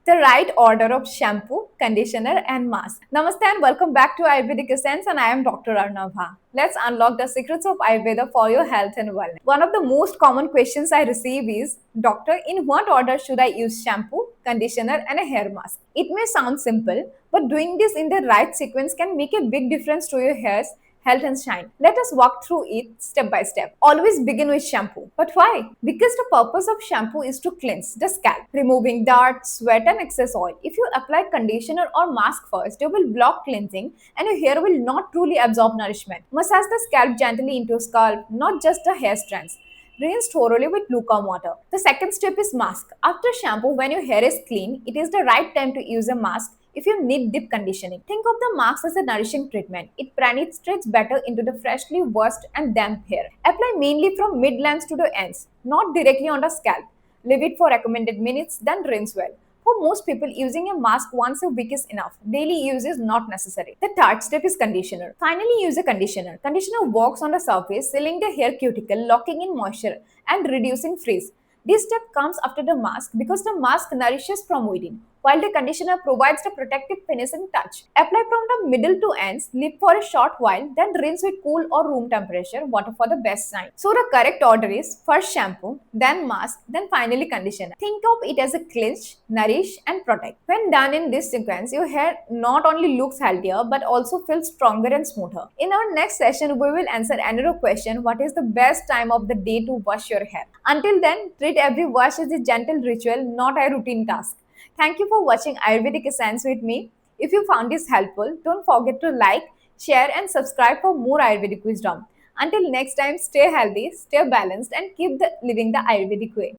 the right order of shampoo, conditioner, and mask. Namaste and welcome back to Ayurvedic Essence, and I am Dr. Arnabha. Let's unlock the secrets of Ayurveda for your health and wellness. One of the most common questions I receive is, Doctor, in what order should I use shampoo, conditioner, and a hair mask? It may sound simple, but doing this in the right sequence can make a big difference to your hairs, health and shine. Let us walk through it step by step. Always begin with shampoo. But why? Because the purpose of shampoo is to cleanse the scalp, removing dirt, sweat and excess oil. If you apply conditioner or mask first, you will block cleansing and your hair will not truly absorb nourishment. Massage the scalp gently into scalp, not just the hair strands. Rinse thoroughly with lukewarm water. The second step is mask. After shampoo, when your hair is clean, it is the right time to use a mask if you need deep conditioning. Think of the mask as a nourishing treatment. It penetrates better into the freshly washed and damp hair. Apply mainly from mid-length to the ends, not directly on the scalp. Leave it for recommended minutes, then rinse well. For most people, using a mask once a week is enough. Daily use is not necessary. The third step is conditioner. Finally, use a conditioner. Conditioner works on the surface, sealing the hair cuticle, locking in moisture, and reducing frizz. This step comes after the mask because the mask nourishes from within, while the conditioner provides the protective finishing touch. Apply from the middle to ends, leave for a short while, then rinse with cool or room temperature water for the best shine. So the correct order is first shampoo, then mask, then finally conditioner. Think of it as a cleanse, nourish and protect. When done in this sequence, your hair not only looks healthier but also feels stronger and smoother. In our next session, we will answer another question: what is the best time of the day to wash your hair? Until then, treat every wash as a gentle ritual, not a routine task. Thank you for watching Ayurvedic Essence with me. If you found this helpful, don't forget to like, share, and subscribe for more Ayurvedic wisdom. Until next time, stay healthy, stay balanced, and keep living the Ayurvedic way.